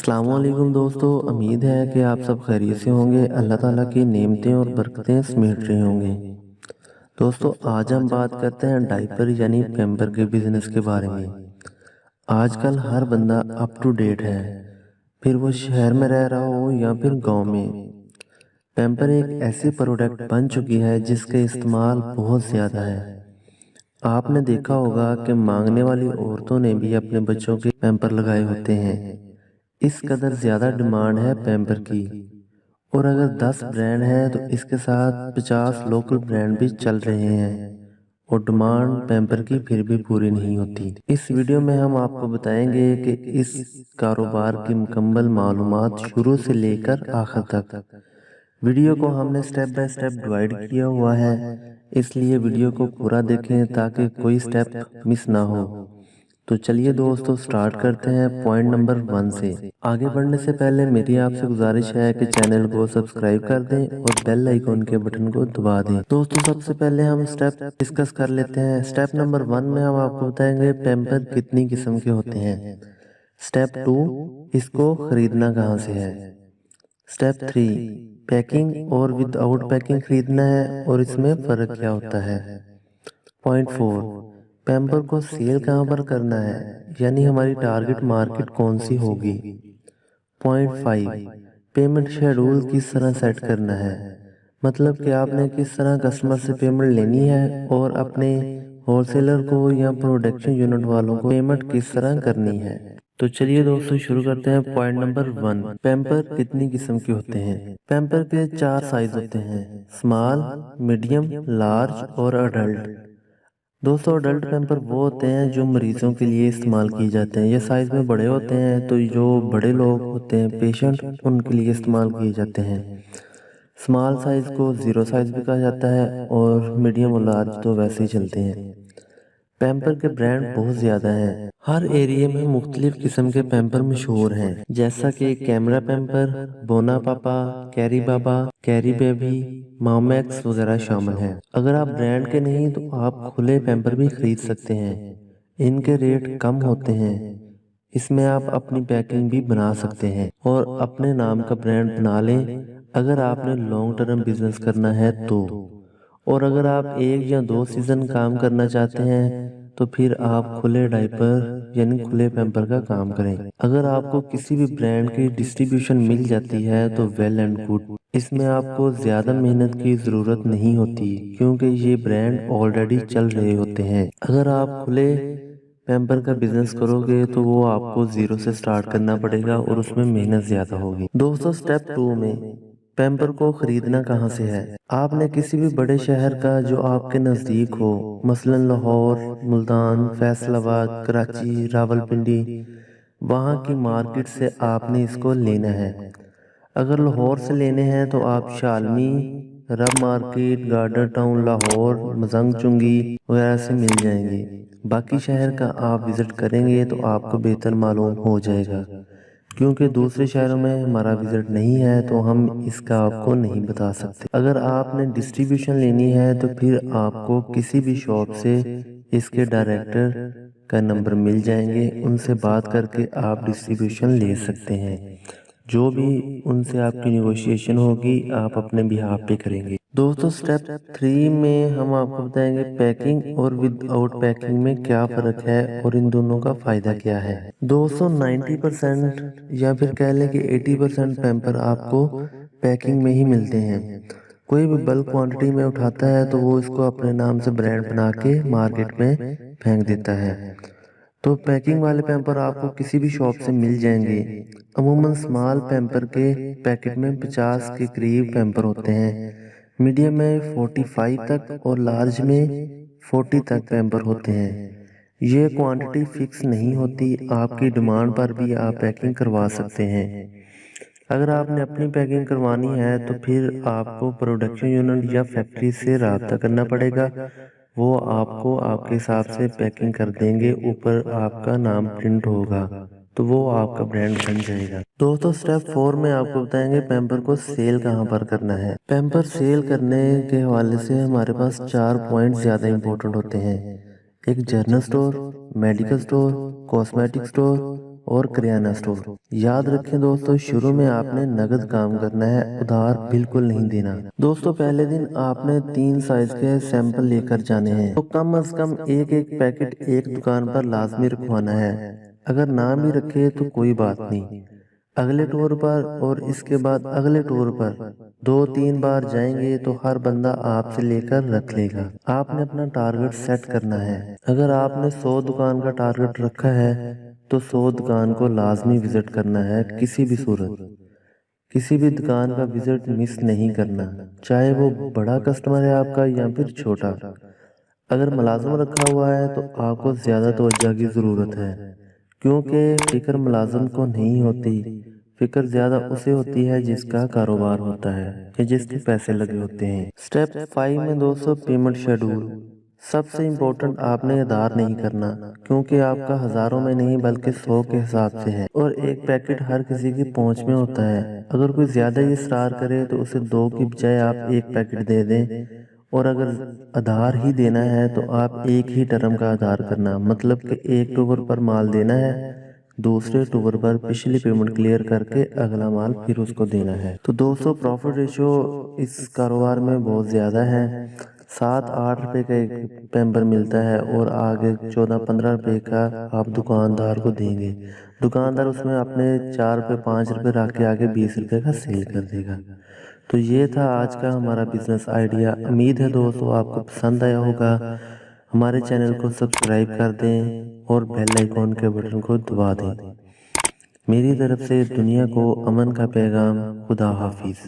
अस्सलाम वालेकुम दोस्तों, उम्मीद है कि आप सब खैरियत से होंगे। अल्लाह ताला की नेमतें और बरकतें समेट रहे होंगे। दोस्तों, आज हम बात करते हैं डायपर यानी पैम्पर के बिजनेस के बारे में। आजकल हर बंदा अप टू डेट है, फिर वो शहर में रह रहा हो या फिर गांव में। पैम्पर एक ऐसी प्रोडक्ट बन चुकी है जिसका इस्तेमाल बहुत ज़्यादा है। आपने देखा होगा कि मांगने वाली औरतों ने भी अपने बच्चों के पैम्पर लगाए होते हैं। इस कदर ज़्यादा डिमांड है पैम्पर की। और अगर 10 ब्रांड हैं तो इसके साथ 50 लोकल ब्रांड भी चल रहे हैं, और डिमांड पैम्पर की फिर भी पूरी नहीं होती। इस वीडियो में हम आपको बताएंगे कि इस कारोबार की मुकम्मल मालूमात शुरू से लेकर आखिर तक। वीडियो को हमने स्टेप बाय स्टेप डिवाइड किया हुआ है, इसलिए वीडियो को पूरा देखें ताकि कोई स्टेप मिस ना हो। तो चलिए दोस्तों, स्टार्ट करते हैं पॉइंट नंबर 1 से। आगे बढ़ने से पहले मेरी आपसे गुजारिश है कि चैनल को सब्सक्राइब कर दें और बेल आइकॉन के बटन को दबा दें। दोस्तों, सबसे पहले हम स्टेप डिस्कस कर लेते हैं। स्टेप नंबर 1 में हम आपको बताएंगे पैम्पर कितनी किस्म के होते हैं। स्टेप 2, इसको खरीदना कहाँ से है। स्टेप 3, पैकिंग और विदाउट पैकिंग खरीदना है और इसमें फ़र्क क्या होता है। पॉइंट 4, पैम्पर को सेल कहाँ पर करना है, यानी हमारी टारगेट मार्केट कौन सी होगी। पॉइंट 5, पेमेंट शेड्यूल किस तरह सेट करना है, मतलब कि आपने किस तरह कस्टमर से पेमेंट लेनी है और अपने होलसेलर को या प्रोडक्शन यूनिट वालों को पेमेंट किस तरह करनी है। तो चलिए दोस्तों, शुरू करते हैं। पॉइंट नंबर 1, पैम्पर कितनी किस्म के होते हैं। पैम्पर के 4 साइज होते हैं, स्मॉल, मीडियम, लार्ज और अडल्ट। दोस्तों, अडल्ट पैम्पर वो होते हैं जो मरीजों के लिए इस्तेमाल किए जाते हैं। ये साइज में बड़े होते हैं, तो जो बड़े लोग होते हैं पेशेंट, उनके लिए इस्तेमाल किए जाते हैं। स्मॉल साइज को ज़ीरो साइज भी कहा जाता है, और मीडियम और लार्ज तो वैसे ही चलते हैं। पैम्पर के ब्रांड बहुत ज़्यादा हैं। हर एरिया में मुख्तलिफ किस्म के पैम्पर मशहूर हैं, जैसा कि कैमरा पैम्पर, बोना पापा, कैरी बाबा, कैरी बेबी, मामैक्स वगैरह शामिल हैं। अगर आप ब्रांड के नहीं तो आप खुले पैम्पर भी खरीद सकते हैं। इनके रेट कम होते हैं। इसमें आप अपनी पैकिंग भी बना सकते हैं और अपने नाम का ब्रांड बना लें अगर आपने लॉन्ग टर्म बिजनेस करना है तो। और अगर आप 1 या 2 सीजन काम करना चाहते हैं तो फिर आप खुले डायपर यानी खुले पैम्पर का काम करें। अगर आपको किसी भी ब्रांड की डिस्ट्रीब्यूशन मिल जाती है तो वेल एंड गुड। इसमें आपको ज़्यादा मेहनत की ज़रूरत नहीं होती, क्योंकि ये ब्रांड ऑलरेडी चल रहे होते हैं। अगर आप खुले पैम्पर का बिजनेस करोगे तो वो आपको ज़ीरो से स्टार्ट करना पड़ेगा और उसमें मेहनत ज़्यादा होगी। दोस्तों, स्टेप 2 में पैम्पर को खरीदना कहाँ से है। आपने किसी भी बड़े शहर का जो आपके नज़दीक हो, मसलन लाहौर, मुल्तान, फैसलाबाद, कराची, रावलपिंडी, वहाँ की मार्केट से आपने इसको लेना है। अगर लाहौर से लेने हैं तो आप शालमी, रब market, garden town, Lahore, Mazang चुंगी वगैरह से मिल जाएंगे। बाकी शहर का आप विज़िट करेंगे तो आपको बेहतर मालूम हो जाएगा, क्योंकि दूसरे शहरों में हमारा विज़िट नहीं है तो हम इसका आपको नहीं बता सकते। अगर आपने डिस्ट्रीब्यूशन लेनी है तो फिर आपको किसी भी शॉप से इसके डायरेक्टर का नंबर मिल जाएंगे, उनसे बात करके आप डिस्ट्रीब्यूशन ले सकते हैं। जो भी उनसे आपकी नेगोशिएशन होगी आप अपने बिहाफ पे करेंगे। दोस्तों, स्टेप 3 में हम आपको बताएंगे पैकिंग और विदाउट पैकिंग में क्या फ़र्क है और इन दोनों का फ़ायदा क्या है। दोस्तों, 90% या फिर कह लें कि 80% पैम्पर आपको पैकिंग में ही मिलते हैं। कोई भी बल्क क्वांटिटी में उठाता है तो वो इसको अपने नाम से ब्रांड बना के मार्केट में फेंक देता है। तो पैकिंग वाले पैम्पर आपको किसी भी शॉप से मिल जाएंगे। अमूमन स्मॉल पैम्पर के पैकेट में 50 के करीब पैम्पर होते हैं, मीडियम में 45 तक और लार्ज में 40 तक पैम्पर होते हैं। ये क्वांटिटी फिक्स नहीं होती, आपकी डिमांड पर भी आप पैकिंग करवा सकते हैं। अगर आपने अपनी पैकिंग करवानी है तो फिर आपको प्रोडक्शन यूनिट या फैक्ट्री से रब्ता करना पड़ेगा। वो आपको आपके हिसाब से पैकिंग कर देंगे, ऊपर आपका नाम प्रिंट होगा तो वो आपका ब्रांड बन जाएगा। दोस्तों, स्टेप 4 में आपको बताएंगे पैम्पर को सेल कहाँ पर करना है। पैम्पर सेल करने के हवाले से हमारे पास 4 पॉइंट ज़्यादा इंपॉर्टेंट होते हैं। एक general store, medical store, cosmetic store اور کریانہ سٹور۔ یاد رکھیں دوستو، شروع میں آپ نے نقد کام کرنا ہے، ادھار بالکل نہیں دینا۔ دوستو پہلے دن آپ نے 3 سائز کے سیمپل لے کر جانے ہیں، تو کم از کم ایک پیکٹ ایک دکان پر لازمی رکھوانا ہے۔ اگر نہ بھی رکھے تو کوئی بات نہیں، اگلے ٹور پر اور اس کے بعد اگلے ٹور پر 2-3 بار جائیں گے تو ہر بندہ آپ سے لے کر رکھ لے گا۔ آپ نے اپنا ٹارگٹ سیٹ کرنا ہے۔ اگر آپ نے 100 دکان کا ٹارگٹ رکھا ہے تو 100 دکان کو لازمی وزٹ کرنا ہے، کسی بھی صورت کسی بھی دکان کا وزٹ مس نہیں کرنا، چاہے وہ بڑا کسٹمر ہے آپ کا یا پھر چھوٹا۔ اگر ملازم رکھا ہوا ہے تو آپ کو زیادہ توجہ کی ضرورت ہے، کیونکہ فکر ملازم کو نہیں ہوتی، فکر زیادہ اسے ہوتی ہے جس کا کاروبار ہوتا ہے یا جس کے پیسے لگے ہوتے ہیں۔ سٹیپ 5 میں دوستو پیمنٹ شیڈول۔ سب سے امپورٹنٹ، آپ نے ادھار نہیں کرنا، کیونکہ آپ کا ہزاروں میں نہیں بلکہ 100 کے حساب سے ہے، اور ایک پیکٹ ہر کسی کی پہنچ میں ہوتا ہے۔ اگر کوئی زیادہ ہی اصرار کرے تو اسے 2 کی بجائے آپ 1 پیکٹ دے دیں، اور اگر ادھار ہی دینا ہے تو آپ ایک ہی ٹرم کا ادھار کرنا، مطلب کہ ایک ٹور پر مال دینا ہے، دوسرے ٹور پر پچھلی پیمنٹ کلیئر کر کے اگلا مال پھر اس کو دینا ہے۔ تو دوستو پروفٹ ریشو اس کاروبار میں بہت زیادہ ہے۔ 7-8 روپے کا ایک پیمبر ملتا ہے اور آگے 14-15 روپے کا آپ دکاندار کو دیں گے۔ دکاندار اس میں اپنے 4 روپے 5 روپے رکھ کے آگے 20 روپے کا سیل کر دے گا۔ تو یہ تھا آج کا ہمارا بزنس آئیڈیا۔ امید ہے دوستو آپ کو پسند آیا ہوگا۔ ہمارے چینل کو سبسکرائب کر دیں اور بیل آئیکن کے بٹن کو دبا دیں۔ میری طرف سے دنیا کو امن کا پیغام۔ خدا حافظ۔